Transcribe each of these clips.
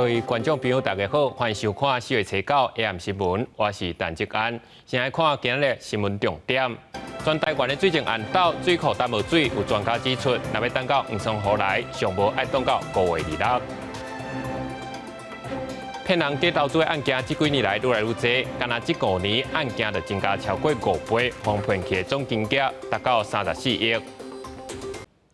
各位观众朋友，大家好，欢迎收看4月初9 AM 新闻，我是陈志安。先来看今日新闻重点。全台湾的水情暗斗，水库淡无水，有专家指出，若要等到黄霜雨来，上无爱等到5月26。骗人假投资的案件，这几年来愈来愈多，敢若这5年案件就增加超过5倍，防骗去的总金额达到34亿。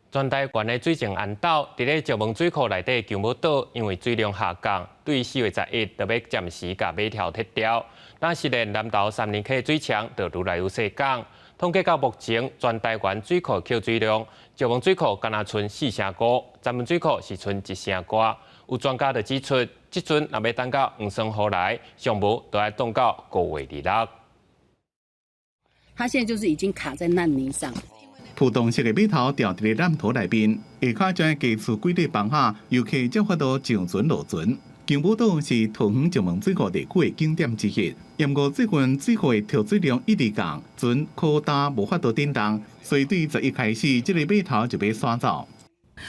全台湾的水情暗斗，伫咧石门水库内底救母岛，因为水量下降，对4月11就要暂时甲尾条撤掉。但是咧，南投3年溪水墙就愈来愈细降。统计到目前，全台湾水库扣水量，石门水库敢若剩4成5，闸门水库是剩1成多。有专家就指出，即阵若要等到黄霜雨来，上无都要等到5月26。它现在就是已经卡在难民上。浦东式的码头掉伫咧南头内面，下骹将基础几日放下，游客才法度上船落船。金武岛是桃园石门水库地区的景点之一，不过最近水库的跳水量一直降，船扩大无法度顶动，所以对11开始，这个码头就被刷走。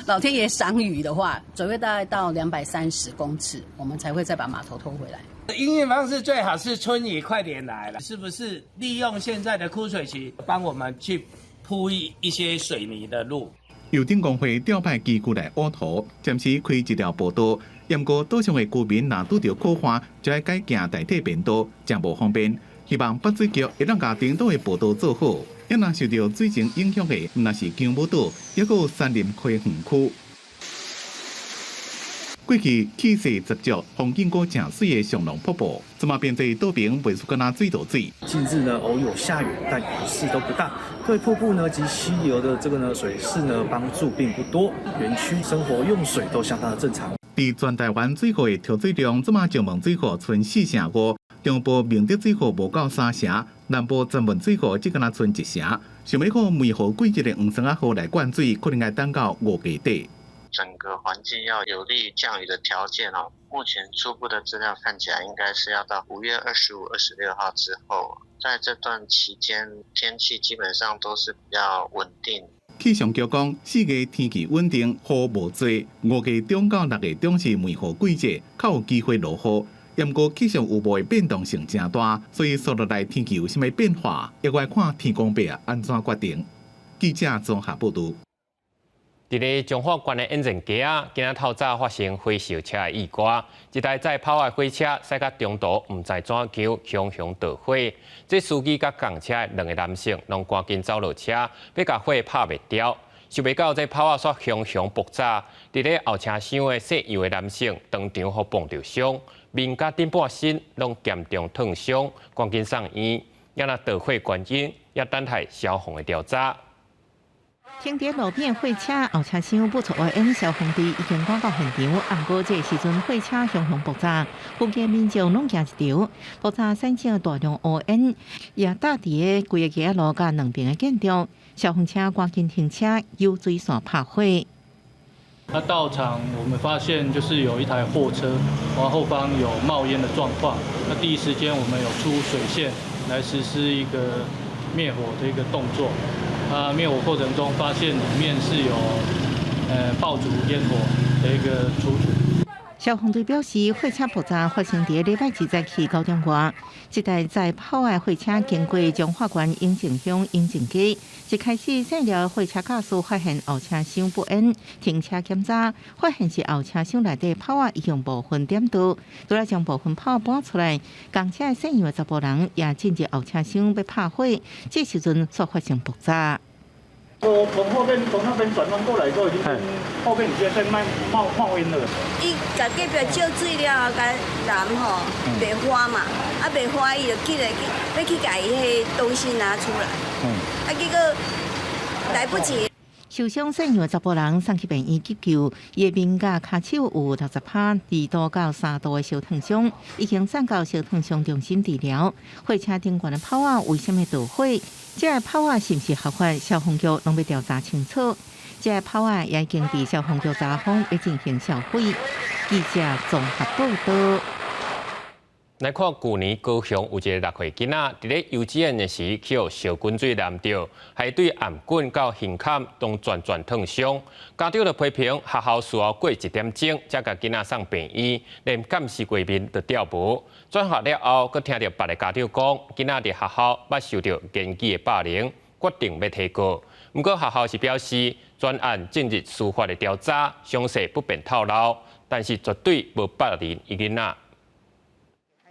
老天爷赏雨的话，准备大概到230公尺，我们才会再把码头拖回来。营运方式最好是春雨快点来了，是不是利用现在的枯水期，帮我们去铺一些水泥的路？邮政工会调派机构来挖土，暂时开一条步道。不过岛上的居民若拄到苦旱，就要改行代替便道，真无方便。希望北水局会当甲顶岛的步道做好。也若受到水情影响的，毋但是金武岛，也有山林溪园区。过去气势十足、风景阁正水的上龙瀑布，这么变在岛边袂出干那水倒水。近日呢，偶有下雨，但雨势都不大。对瀑布呢及溪流的这个呢水势呢帮助并不多，园区生活用水都相当的正常。伫全台湾水库的调水量，这么石门水库剩4成5，中部明德水库无到3成，南部闸门水库只敢若剩1成。想要看每户季节的黄霜雨来灌水，可能要等到5月底。整个环境要有利于降雨的条件哦。目前初步的资料看起来，应该是要到5月25、26号之后，在这段期间，天气基本上都是比较稳定。气象局讲，4月天气稳定，雨无多，5月中到6月中是梅雨季节，较有机会落雨。不过气象预报的变动性真大，所以所落来天气有甚物变化，要来看天公伯安怎决定。记者综合报道。伫咧彰化县的引擎街啊，今仔透早发生火烧车的意外，一台载跑的火车驶到中途，唔知怎救，熊熊导火。这司机甲共车2个男性，拢赶紧走落车，要甲火拍袂掉。想袂到这跑煞熊熊爆炸，伫咧后车厢的姓尤的男性当场互碰着伤，面甲顶半身拢严重烫伤，赶紧送医。也那导火原因也等待消防的调查。停伫路边的货车后车厢不出外因消防队已经赶到现场，不过这时阵货车熊熊爆炸，附近民众拢惊一跳。爆炸产生大量乌烟，也搭伫个规个街路甲两边的建筑，消防车赶紧停车，有水线拍火。那到场我们发现就是有一台货车，然后后方有冒烟的状况。那第一时间我们有出水线来实施一个灭火的一个动作。灭火过程中发现里面是有爆竹烟火的一个出土。消防队表示，货车爆炸发生伫礼拜2早起9点外，一台载跑的货车经过彰化县永靖乡永靖街，一开始驶了货车驾驶发现后车厢不安，停车检查，发现是后车厢内底炮已经部分点倒，除了将部分炮搬出来，共车驶员10多人也进入后车厢要拍火，这时阵才发生爆炸。从那边转弯过来之后，已经后面已经在冒烟了。伊甲隔壁照水了，甲燃吼袂花嘛，袂花伊就起来要去甲伊迄东西拿出来，结果来不及。受伤驶员10多人送去病院急救，伊的面甲骹手有60%、2度到3度的烧烫伤，已经送到烧烫伤中心治疗。货车顶悬的炮啊，为什么导火？这个炮啊是不是合法？消防局拢要调查清楚。这个炮啊也已经伫消防局查封，要进行销毁。记者综合报道。来看去年高雄有一个6岁囡仔，伫咧幼稚园的时去互小滚水淋到，还对颔管到胸坎都全烫伤。家长就批评学校需要过1点钟才甲囡仔送病院，连监视过面都调无。转学了后，佫听到别个家长讲，囡仔伫学校捌受到言语的霸凌，决定要提告。不过学校是表示，专案进入司法的调查，详细不便透露，但是绝对无霸凌伊囡仔。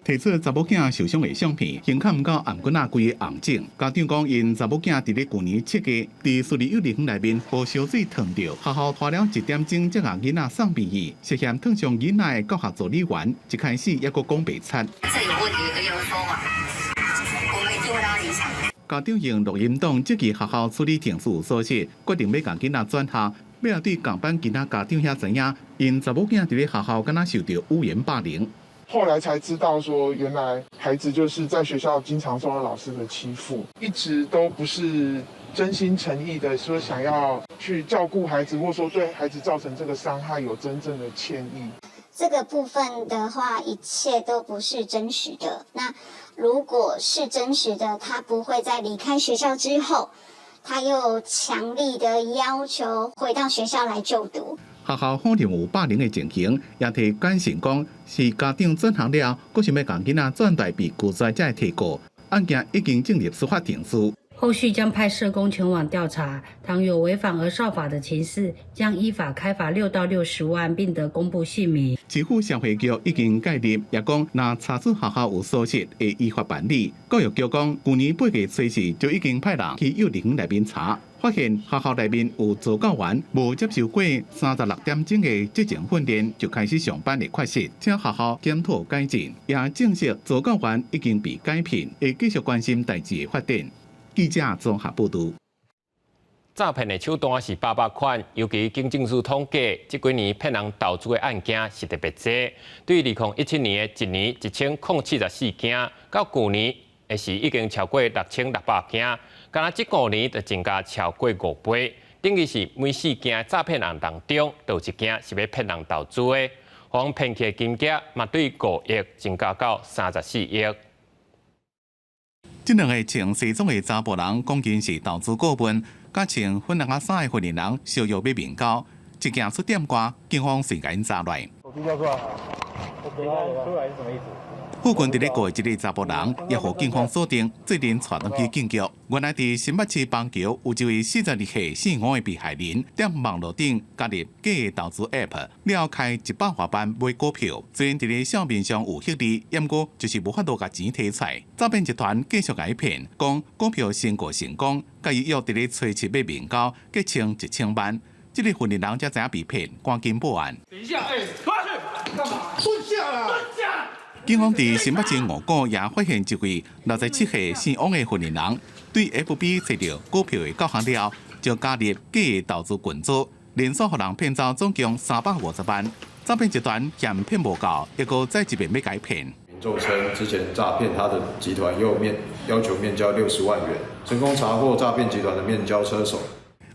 提出查某囝受伤的相片，胸坎到颔管仔规个红肿。家长讲，因查某囝伫咧去年7月，伫私立幼儿园内面被烧水烫到，学校拖了1点钟才甲囡仔送病院。涉嫌烫伤囡仔的教学助理员，一开始也阁讲袂出。这有问题的有说法，我们一定会让他理清。家长用录音档接去学校处理停事所说，决定要甲囡仔转校。要来对共班囡仔家长遐知影，因查某囝伫咧学校敢若受到污言霸凌。后来才知道说，原来孩子就是在学校经常受到老师的欺负，一直都不是真心诚意的说想要去照顾孩子，或说对孩子造成这个伤害有真正的歉意。这个部分的话，一切都不是真实的。那如果是真实的，他不会在离开学校之后，他又强力的要求回到学校来就读。学校否认有霸凌的情形，也提简讯讲是家长转校了，佫想要将囡仔转代被拒绝才会提告。案件已经进入司法庭司。后续将派社工前往调查，倘有违反儿少法的情事，将依法开罚6到60万，并得公布姓名。市府社会局已经介入，也讲若查出学校有疏失，会依法办理。教育局讲，去年8月初时就已经派人去幼儿园内面查，发现学校内面有助教员无接受过36点钟的职前训练就开始上班的缺失，请学校检讨改进，也证实助教员已经被改聘，会继续关心代志的发展。记者综合报道。诈骗的手段是百百款，尤其经政署统计，这几年骗人投资的案件是特别多。对2017年的1年1074件，到去年的是已经超过6600件，敢若这5年就增加超过5倍。等于是每4件诈骗案当中，就有1件是要骗人投资的，互骗去的金额嘛对5亿增加到34亿。这2个穿西装的查甫人，讲紧是投资顾问，甲穿粉红衫的发言人相约要面交，一件出店挂，警方先甲因抓来。手机交出来，出来是什么意思？附近伫咧过一个查甫人，也互警方锁定，最近带登去警局。原来伫新北市邦桥有一位42岁姓吴的被害人，在网络顶加入假的投资 App， 了开100多万买股票，虽然伫咧账面上有获利，不过就是无法度甲钱摕出来。诈骗集团继续甲伊骗，讲股票申购成功，甲伊约伫咧初7要面交，结清1000万。这个犯人人才知影被骗，赶紧报案。等一下，拖下去，干嘛？蹲下啦！蹲下！警方伫新北市五股也发现一位67岁姓王的犯人人，对 FB 找到股票的教学了，就加入假的投资群组，连续互人骗走总共350万。诈骗集团嫌骗无够，一个再一遍要改骗。民众称之前诈骗他的集团又要求面交60万元，成功查获诈骗集团的面交车手。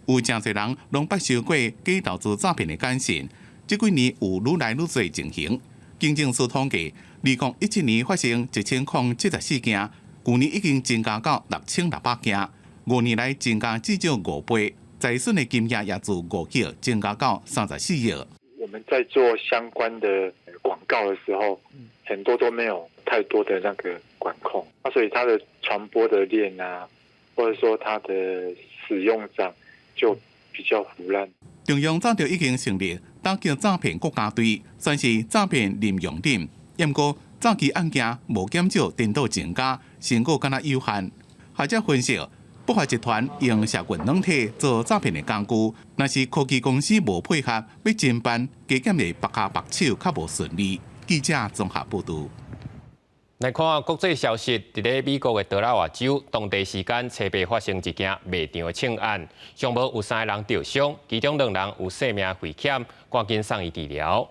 有真侪人拢捌收过假投资诈骗的简讯，这几年有愈来愈多情形。经政署统计，2017年发生1074件，去年已经增加到6600件，5年来增加至少5倍，财损的金额也自5亿增加到34亿。我们在做相关的广告的时候，很多都没有太多的那个管控，所以它的传播的链啊，或者说它的使用上就比较腐烂。中央早就已经成立打击诈骗国家队，算是诈骗零容忍。不过早期案件无减少，颠倒增加，成果敢若有限。学者分析，不法集团用社群软体做诈骗的工具，若是科技公司无配合，要侦办加减会白下白手，较无顺利。记者综合报道。来看国际消息，伫咧美国的德拉瓦州，当地时间初八发生一件卖场的枪案，上无有3个人受伤，其中2人有性命危险，赶紧送医治疗。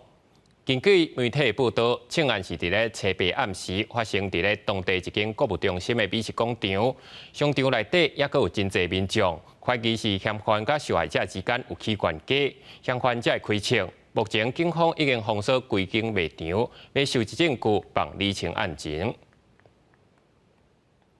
根据媒体报道，枪案是伫咧初八暗时发生伫咧当地一间购物中心的美食广场，商场内底也阁有真侪民众，怀疑是嫌犯甲受害者之间有起冤家，向患者开枪，目前警方已经封锁规间卖场，要收集证据，帮厘清案情。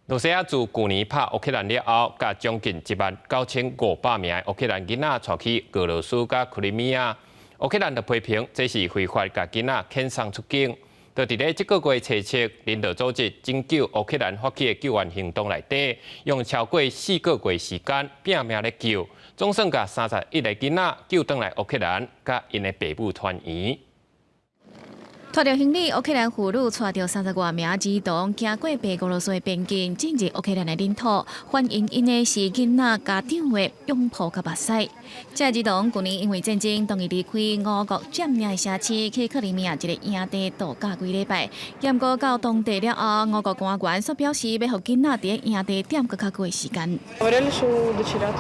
罗西亚自去年拍乌克兰了后，甲将近19500名乌克兰囡仔带去俄罗斯甲克里米亚，乌克兰就批评这是非法甲囡仔遣送出境。就伫咧这个月初7，人道组织拯救乌克兰发起的救援行动内底，用超过4个月时间拼命咧救，总算甲31个囡仔救回来乌克兰，甲因的爸母团圆。拖着行李，乌克兰妇女带着30多名儿童，行过白俄罗斯的边境，进入乌克兰的领土。欢迎因的是囡仔家长的拥抱甲目屎。这儿童去年因为战争，同意离开俄国占领的城市，去克里米亚一个营地度假几礼拜。验过到当地了后，俄国官员所表示，要互囡仔伫营地点搁较久的时间。Говорили, что удочерят.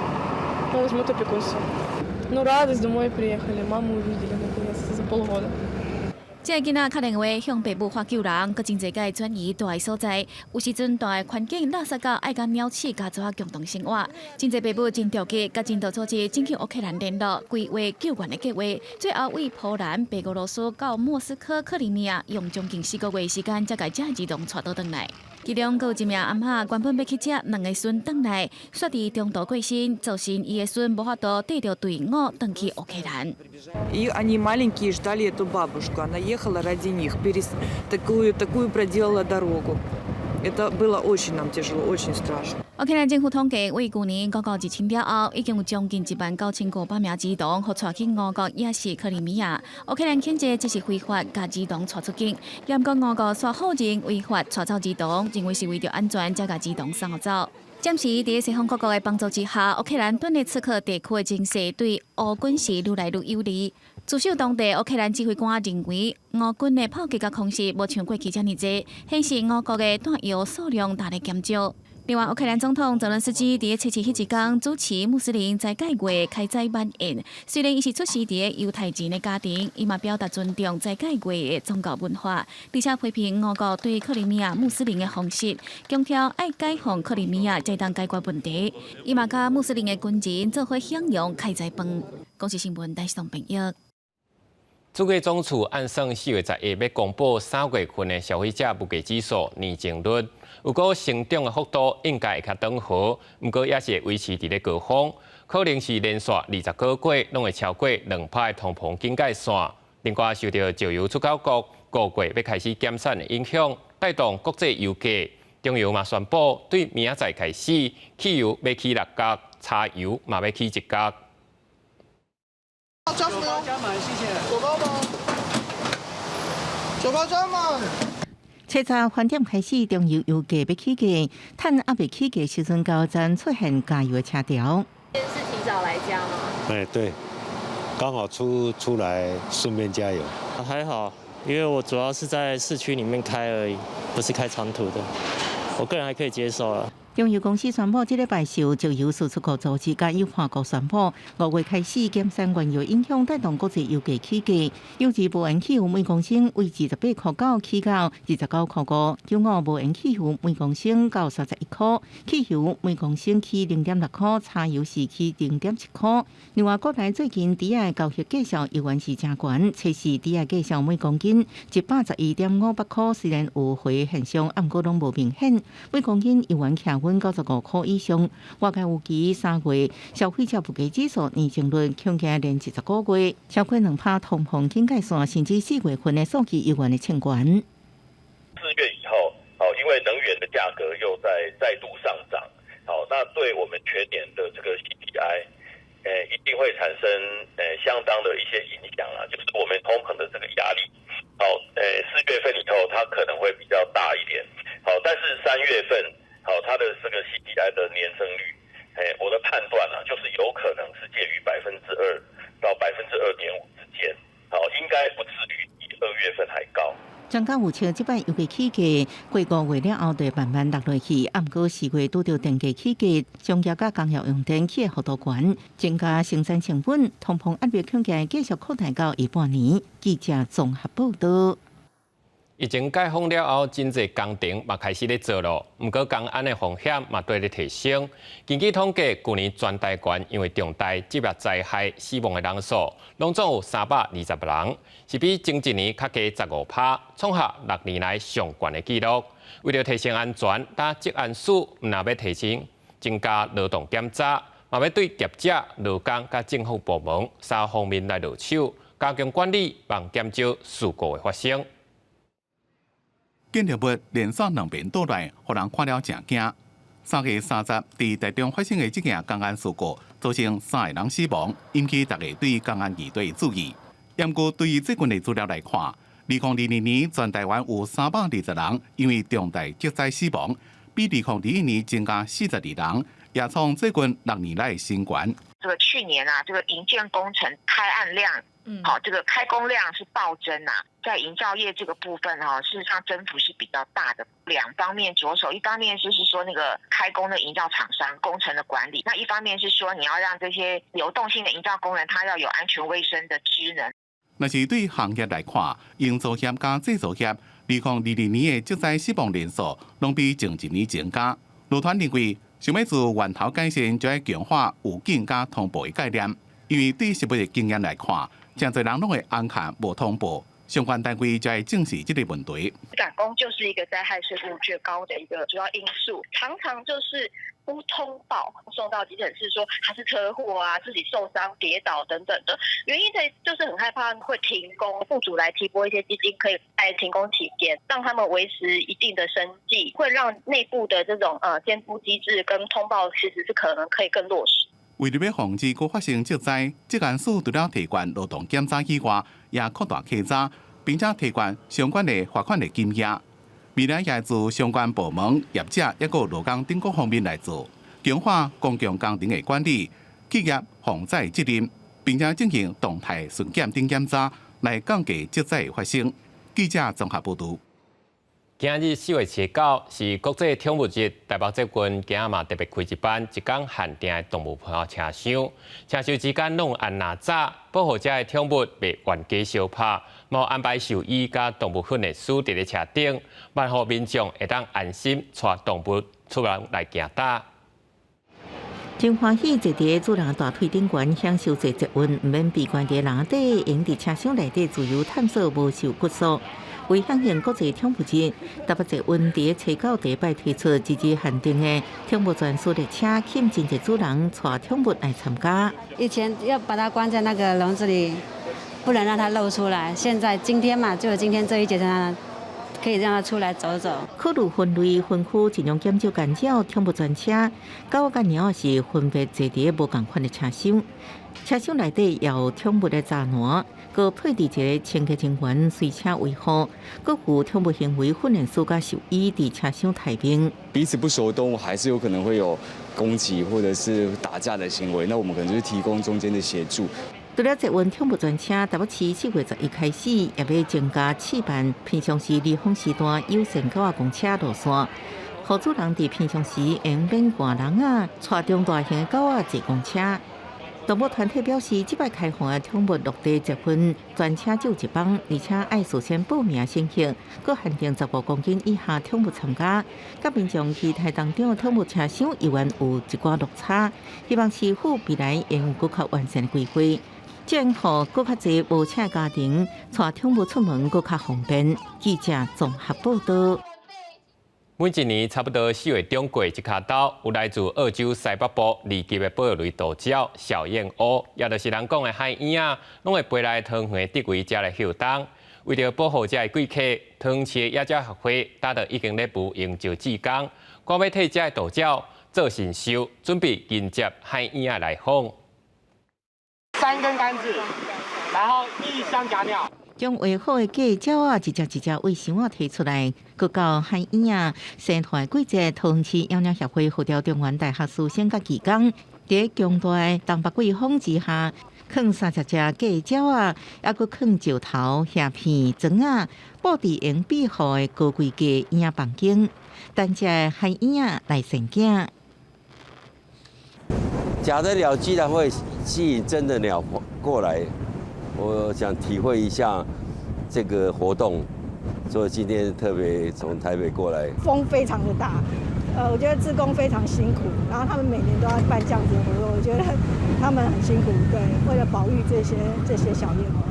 Возьмут опекунство. Ну, радость, домой приехали, маму увидели наконец-то за полгода. 这个囡仔打电话向爸母发救人，佮真侪个转移住的所在。有时阵住的环境垃圾到爱甲鸟鼠家族共同生活，真侪爸母真着急，甲人道组织争取乌克兰联络，规划救援的计划。最后为波兰、白俄罗斯到莫斯科、克里米亚，用将近4个月时间，才甲这儿童带倒转来。其中有一名阿嬷原本要去接2个孙倒来，却伫中途过身，造成伊的孙无法度带着队伍转去乌克兰。И они маленькие ждали эту бабушку. Она ехала ради них, такую проделала дорогу. Это было очень нам тяжело, очень страшно. 乌克兰政府统计，为去年俄国入侵了后，已经有将近19500名儿童被带去俄国也是克里米亚。乌克兰谴责这是非法将儿童带出境，严格俄国说否认违法带走儿童，认为是为着安全才将儿童送走。暂时伫西方各国的帮助之下，乌克兰顿涅茨克地区的情势对乌军是愈来愈有利。驻守当地乌克兰指挥官认为，俄军的炮击甲空袭无像过去遮尔济，显示俄国的弹药数量大力减少。另外，乌克兰总统泽连斯基伫初7迄一天主持穆斯林斋戒月开斋晚宴。虽然伊是出席伫犹太人的家庭，伊嘛表达尊重斋戒月的宗教文化，而且批评俄国对克里米亚穆斯林的方式，强调爱解放克里米亚才当解决问题。伊嘛甲穆斯林的军人做伙享用开斋饭。公视新闻台宋平约。主计总处按算4月11日要公布3月份的消费者物价指数年增率，如果成长的幅度应该会较缓和，不过也是会维持伫咧高峰，可能是连续20个月拢会超过2%的通膨警戒线。另外，受到石油出口国5月要开始减产的影响，带动国际油价。中油嘛宣布，对明仔载开始，汽油要起6角，柴油嘛要起1角。加满，谢谢。酒包吗？酒包加满。车站饭店开始，中油油价要起价，趁还未起价时阵，加油站出现加油的车条。今天是提早来加吗？哎，对，刚好出来顺便加油。还好，因为我主要是在市区里面开而已，不是开长途的，我个人还可以接受了。中油公司宣布，这礼拜受石油输出国组织甲油化国宣布，5月开始减产原油影响，带动国际油价起价。油质无盐汽油每公升为28块9起到29块5，九五无盐汽油每公升到31块，汽油每公升起0.6块，柴油是起0.7块。另外，国内最近猪仔的交易价上依然是真悬，测试猪仔价上每公斤111.58块，虽然有回现象，不过拢无明显，每公斤依然徛稳95块以上。外界预期3月消费者物价指数年增率恐惊连10个月，超过2%通膨警戒线，甚至4月份的数据依然的清悬。4月以后，因为能源的价格又再度上涨，那对我们全年的这个 CPI，一定会产生相当的一些影响啊，就是我们通膨的这个压力。4月份以后它可能会比较大一点，但是3月份。它的这个 CPI 的年增率，我的判断呢，就是有可能是介于2%到2.5%之间，应该不至于比2月份还高。庄家有称，即摆油价起价，过5月了后就慢慢落落去。不过4月拄到电价起价，商业甲工业用电起的幅度悬，增加生产成本，通膨压力恐惊继续扩大到下半年。记者综合报道。疫情解封了后，真侪工程嘛开始咧做咯。不过，工安的风险嘛对咧提升。根据统计，去年全台县因为重大职业灾害死亡的人数，拢总有320人，是比前一年较加15%，创下6年来上悬的纪录。为了提升安全，但职安署唔若要提升增加劳动检查，嘛要对业者、劳工甲政府部门3方面来落手，加强管理，帮减少事故的发生。建筑物连续2遍倒来，互人看了真惊。3月30日，在台中发生的这件工安事故，造成3个人死亡，引起大家对工安议题注意。不过，对于最近的资料来看，2022年全台湾有320人因为重大职灾死亡，比2021年增加42人，也创最近6年来的新高。这个去年啊，这个营建工程开案量，这个开工量是暴增啊。在营造业这个部分事实上增幅是比较大的。2方面着手，一方面就是说那个开工的营造厂商工程的管理，那一方面是说你要让这些流动性的营造工人他要有安全卫生的职能。若是对行业来看，营造业加制造业，2022年的职灾死亡人数拢比前一年增加。劳团认为，想要自源头改善，就要强化有警加通报的概念，因为对实物的经验来看，真侪人拢会安卡无通报。相关单位就要正视这个问题。赶工就是一个灾害事故最高的一个主要因素，常常就是不通报，送到急诊室说他是车祸啊，自己受伤、跌倒等等的，原因就是很害怕会停工，雇主来提拨一些基金，可以在停工期间让他们维持一定的生计，会让内部的这种监督机制跟通报其实是可能可以更落实。为了要防止再发生职灾，职安署除了提悬劳动检查以外，也扩大稽查，并且提悬相关的罚款的金额。未来也自相关部门、业者也个劳工等各方面来做，强化公共工程的管理，企业防灾责任，并且进行动态巡检等检查，来降低职灾的发生。记者综合报道。今日4月7日是国际宠物日，台北捷运今仔嘛特别开一班一天限定的动物朋友车厢，车厢之间拢安哪早，保护者的宠物袂原价相拍，冇安排兽医甲动物训练师伫咧车顶，万互民众会当安心带动物出门来行搭。真欢喜坐伫主人大腿顶悬，享受坐捷运，唔免闭关伫人底，用伫车厢内底自由探索，无受拘束。为响应国际宠物日，台北捷运伫7到第1摆推出一日限定的宠物专属列车，吸引真侪主人带宠物来参加。以前要把它关在那个笼子里，不能让它露出来。今天嘛，就有今天这一节可以让它出来走走。考虑分类分区，尽量减少干扰。宠物专车，狗甲猫是分别坐伫无同款的车厢，车厢内底也有宠物的杂卵。佮配置一个清洁人员随车维护，佮有宠物行为训练师甲兽医伫车厢待命。彼此不熟的动物还是有可能会有攻击或者是打架的行为，那我们可能就是提供中间的协助。除了捷运宠物专车，台北市4月11开始也要增加试办平常时离峰时段优先狗仔公车路线，互主人伫平常时用免外人带中大型的狗仔坐公车。动物团体表示，这摆开放的宠物落地捷运专车只有一班，而且要事先报名申请，佮限定15公斤以下宠物参加。甲民众期待当中的宠物车厢依然有一寡落差，希望市府未来会有更较完善的规划，这样互更较侪无车家庭带宠物出门更较方便。记者综合报道。每一年差不多4月中过一卡刀，有来自澳洲西北部二级的保育类岛礁小燕鸥，也就是人讲的海燕啊，拢会飞来汤圆地位遮来休冬。为了保护遮的贵客，汤市野鸟协会搭到已经咧布营造志工，赶要替遮的岛礁做新修，准备迎接海燕啊来访。3根杆子，然后1箱假鸟。将画好的假鸟啊，一只一只为箱提出来，佮到海燕啊生态季节，桃园市野鸟协会副调中原大学师生甲技工，伫强大的东北季风之下，放30只假鸟啊，还佮放石头、虾片、砖啊，布伫用庇护的高贵价燕房间，等这海燕啊来生囝。假的鸟居然会吸引真的鸟过来。我想体会一下这个活动所以今天特别从台北过来。风非常的大，我觉得志工非常辛苦，然后他们每年都要办这样子的活动，我觉得他们很辛苦，对，为了保育这些小燕鸥。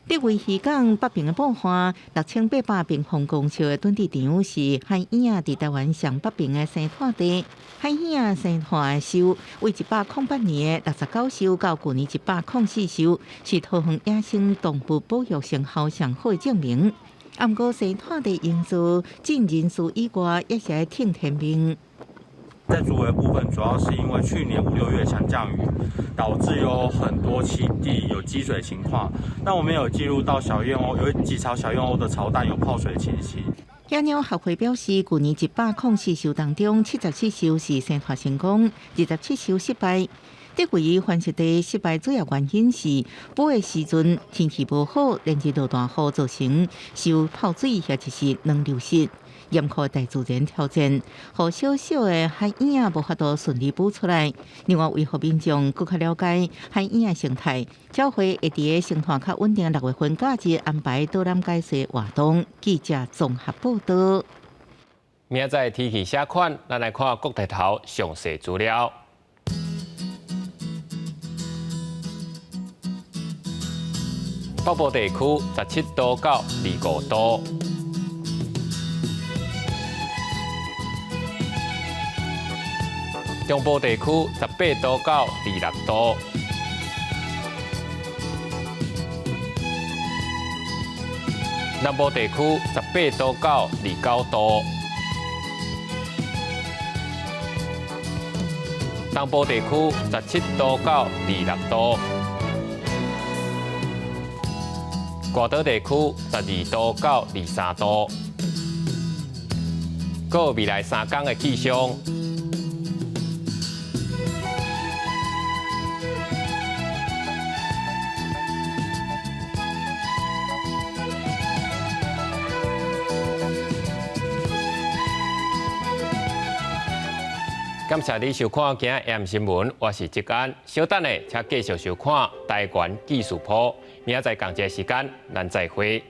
伫维渔港北边的部分，6800平方公尺的土地场是海燕啊，伫台湾上北边的生态地。海燕啊生态的数为108年的69艘到去年104艘，是桃园野生动物保育成效上好的证明。不过生态地因素进人数以外，也是要听天命。在竹围部分，主要是因为去年5、6月强降雨，导致有很多栖地有积水情况。那我们有记录到小燕鸥有几巢小燕鸥的巢蛋有泡水的情形。野鸟协会表示，去年104艘当中，77艘是生态成功，27艘失败。伫位于繁殖地失败主要原因是捕的时阵天气无好，连日落大雨造成受泡水，或者是能流失。严酷大自然挑战，互小小的海燕啊无法度顺利捕出来。另外，为互民众更加了解海燕的生态，教会会伫个生态较稳定6月份假日安排导览解说活动。记者综合报道。明仔天气写款，咱来看国地头详细资料。北部地区17度到25度。中部地区18度到26度，南部地区18度到29度，东部地区17度到26度，外岛地区12度到23度。还有未来3天的气象。感谢你收看今日 AM 新闻，我是志安。稍等的，请继续收看台湾技术铺。明仔载同一时间，咱再会。